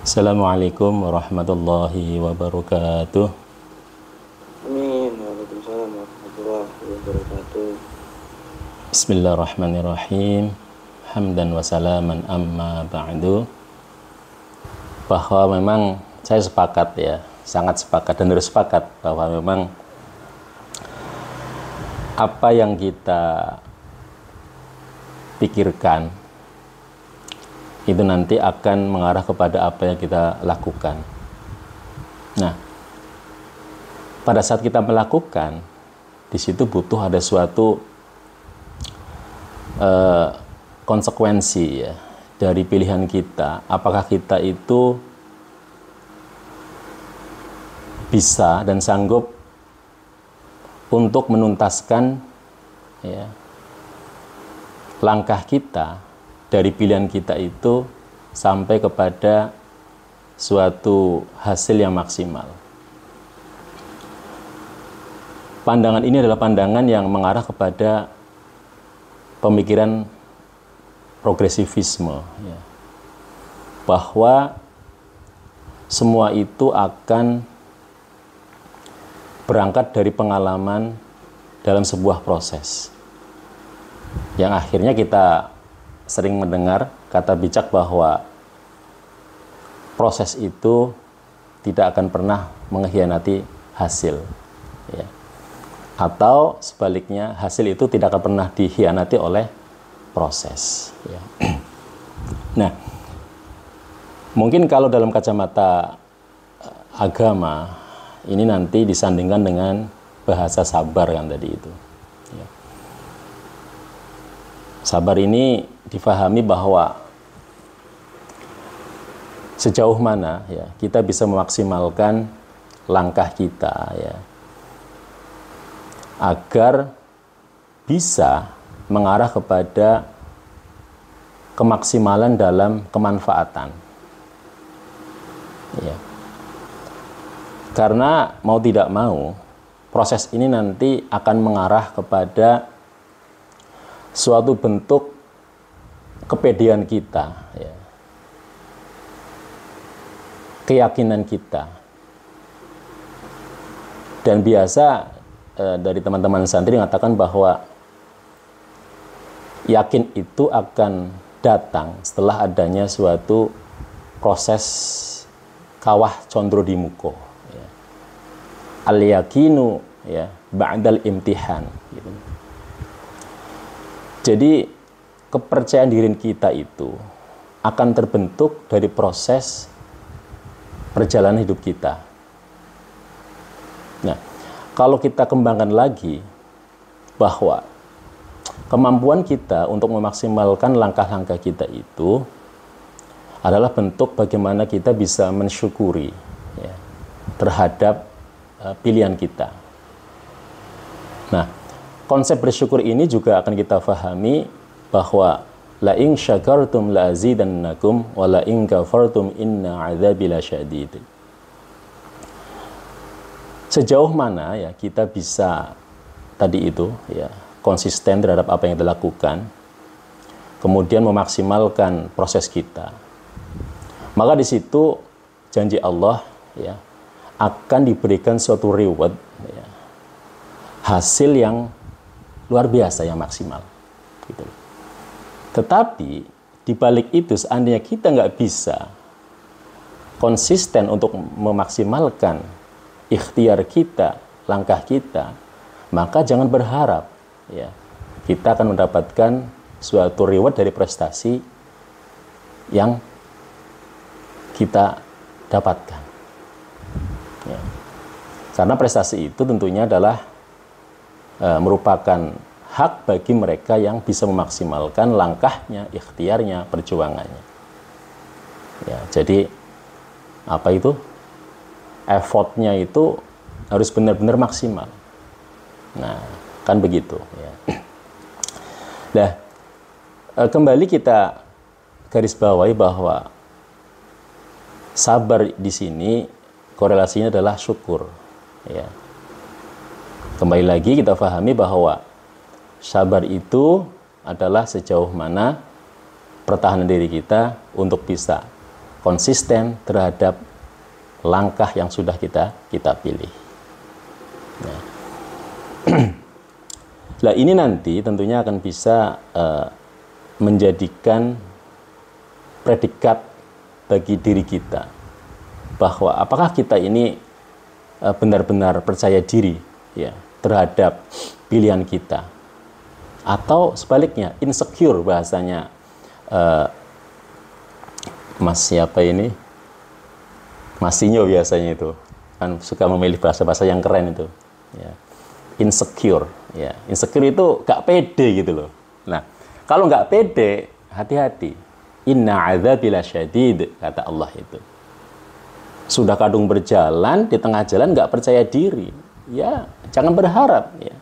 Assalamualaikum warahmatullahi wabarakatuh. Amin. Waalaikumsalam warahmatullahi wabarakatuh. Bismillahirrahmanirrahim. Hamdan wa salaman amma ba'du. Bahwa memang saya sepakat ya, sangat sepakat dan harus sepakat bahwa memang apa yang kita pikirkan itu nanti akan mengarah kepada apa yang kita lakukan. Nah, pada saat kita melakukan, di situ butuh ada suatu konsekuensi ya dari pilihan kita. Apakah kita itu bisa dan sanggup untuk menuntaskan ya, langkah kita dari pilihan kita itu sampai kepada suatu hasil yang maksimal. Pandangan ini adalah pandangan yang mengarah kepada pemikiran progresivisme, ya. Bahwa semua itu akan berangkat dari pengalaman dalam sebuah proses, yang akhirnya kita sering mendengar kata bijak bahwa proses itu tidak akan pernah mengkhianati hasil, ya. Atau sebaliknya, hasil itu tidak akan pernah dikhianati oleh proses, ya. Nah, mungkin kalau dalam kacamata agama ini nanti disandingkan dengan bahasa sabar kan tadi itu, ya. Sabar ini difahami bahwa sejauh mana ya kita bisa memaksimalkan langkah kita ya agar bisa mengarah kepada kemaksimalan dalam kemanfaatan. Ya. Karena mau tidak mau proses ini nanti akan mengarah kepada suatu bentuk kepedean kita, ya. Keyakinan kita. Dan biasa dari teman-teman santri mengatakan bahwa yakin itu akan datang setelah adanya suatu proses kawah condro di muko, ya. Al-yakinu ya ba'dal imtihan gitu. Jadi kepercayaan diri kita itu akan terbentuk dari proses perjalanan hidup kita. Nah, kalau kita kembangkan lagi bahwa kemampuan kita untuk memaksimalkan langkah-langkah kita itu adalah bentuk bagaimana kita bisa mensyukuri ya, terhadap pilihan kita. Nah, konsep bersyukur ini juga akan kita fahami bahwa la in syakartum la azidannakum wa la in kafartum inna adzabi lasyadid. Sejauh mana ya kita bisa tadi itu ya konsisten terhadap apa yang kita lakukan, kemudian memaksimalkan proses kita, maka di situ janji Allah ya akan diberikan suatu reward ya, hasil yang luar biasa yang maksimal gitu. Tetapi di balik itu seandainya kita nggak bisa konsisten untuk memaksimalkan ikhtiar kita, langkah kita, maka jangan berharap ya kita akan mendapatkan suatu reward dari prestasi yang kita dapatkan ya. Karena prestasi itu tentunya adalah merupakan hak bagi mereka yang bisa memaksimalkan langkahnya, ikhtiarnya, perjuangannya. Ya, jadi apa itu? Effortnya itu harus benar-benar maksimal. Nah, kan begitu. Ya. Nah, kembali kita garis bawahi bahwa sabar di sini korelasinya adalah syukur. Ya. Kembali lagi kita pahami bahwa sabar itu adalah sejauh mana pertahanan diri kita untuk bisa konsisten terhadap langkah yang sudah kita pilih. Nah, nah ini nanti tentunya akan bisa menjadikan predikat bagi diri kita bahwa apakah kita ini benar-benar percaya diri ya terhadap pilihan kita, atau sebaliknya insecure, bahasanya Mas siapa ini, Mas Sinyo biasanya itu kan suka memilih bahasa-bahasa yang keren itu ya. Insecure ya, insecure itu gak pede gitu loh. Nah, kalau gak pede, hati-hati, inna adzabi lasyadid, kata Allah itu. Sudah kadung berjalan, di tengah jalan gak percaya diri, ya jangan berharap ya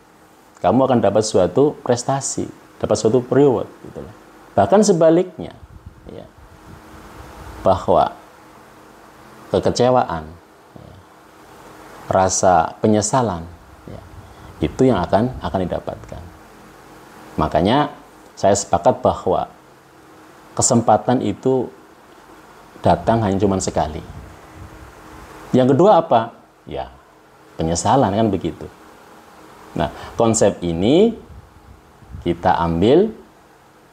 kamu akan dapat suatu prestasi, dapat suatu reward gitu loh. Bahkan sebaliknya ya, bahwa kekecewaan ya, rasa penyesalan ya, itu yang akan didapatkan. Makanya saya sepakat bahwa kesempatan itu datang hanya cuma sekali. Yang kedua apa? Ya, penyesalan, kan begitu. Nah, konsep ini kita ambil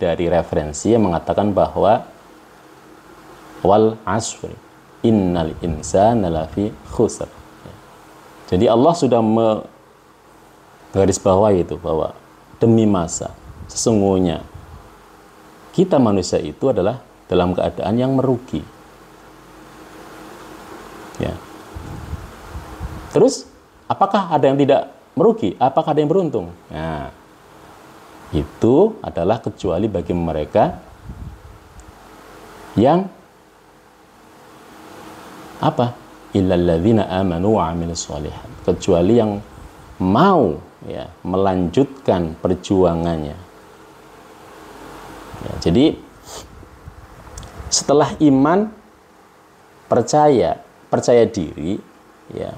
dari referensi yang mengatakan bahwa wal asri innal insana lafi khusr. Jadi Allah sudah menggarisbawahi itu bahwa demi masa sesungguhnya kita manusia itu adalah dalam keadaan yang merugi. Ya. Terus apakah ada yang tidak merugi? Apakah ada yang beruntung? Nah, itu adalah kecuali bagi mereka yang apa? Illalladzina amanu wa 'amilus sholihat. Kecuali yang mau ya melanjutkan perjuangannya. Ya, jadi setelah iman, percaya diri ya,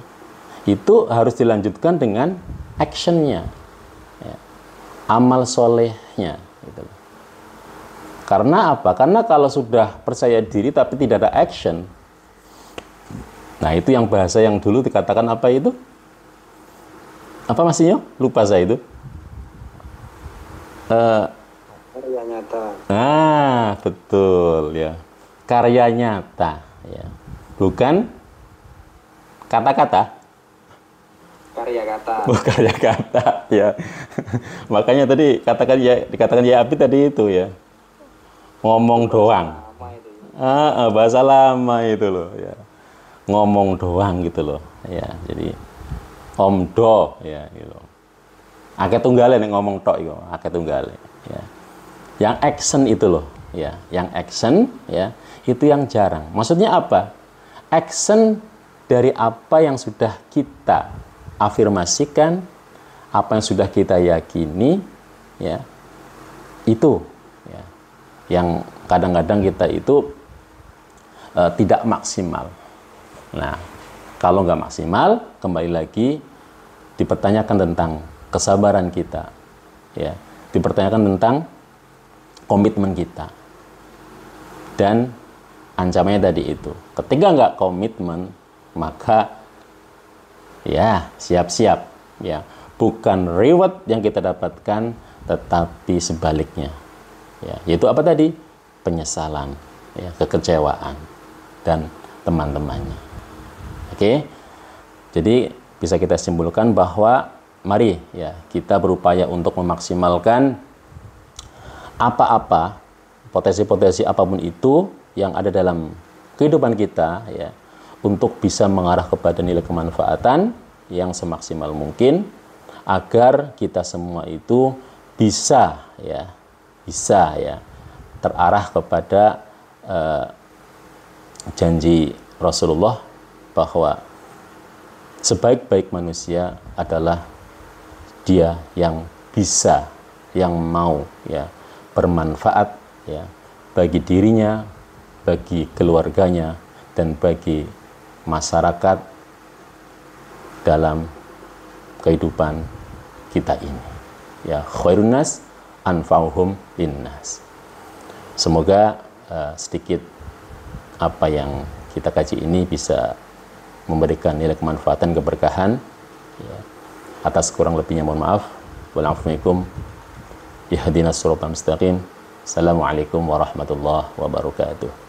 itu harus dilanjutkan dengan actionnya ya, amal solehnya gitu. Karena apa? Karena kalau sudah percaya diri tapi tidak ada action, nah itu yang bahasa yang dulu dikatakan apa itu? Apa maksudnya? Lupa saya itu. Karya nyata. Nah, betul ya. Karya nyata ya. Bukan kata-kata. Karya kata. Oh, karya kata ya. Makanya tadi dikatakan ya Abid tadi itu ya. Ngomong doang. Lama itu. Bahasa lama itu loh ya. Ngomong doang gitu loh ya. Jadi omdo ya gitu. Akeh tunggale nek ngomong tok iku, akeh tunggale ya. Yang action itu loh ya, yang action ya, itu yang jarang. Maksudnya apa? Action dari apa yang sudah kita afirmasikan, apa yang sudah kita yakini ya. Itu ya. Yang kadang-kadang kita itu tidak maksimal. Nah, kalau nggak maksimal, kembali lagi dipertanyakan tentang kesabaran kita, ya, dipertanyakan tentang komitmen kita, dan ancamannya tadi itu, ketika nggak komitmen, maka ya siap-siap, ya, bukan reward yang kita dapatkan, tetapi sebaliknya, ya, yaitu apa tadi? Penyesalan, ya, kekecewaan, dan teman-temannya. Oke, jadi bisa kita simpulkan bahwa mari ya kita berupaya untuk memaksimalkan apa-apa potensi-potensi apapun itu yang ada dalam kehidupan kita ya, untuk bisa mengarah kepada nilai kemanfaatan yang semaksimal mungkin agar kita semua itu bisa ya terarah kepada janji Rasulullah bahwa sebaik-baik manusia adalah dia yang bisa, yang mau ya bermanfaat ya bagi dirinya, bagi keluarganya, dan bagi masyarakat dalam kehidupan kita ini. Ya, khairun nas anfa'uhum linnas. Semoga sedikit apa yang kita kaji ini bisa memberikan nilai kemanfaatan, keberkahan. Ya. Atas kurang lebihnya mohon maaf. Wa'alaikum ihdinas siratal mustaqim. Assalamualaikum warahmatullahi wabarakatuh.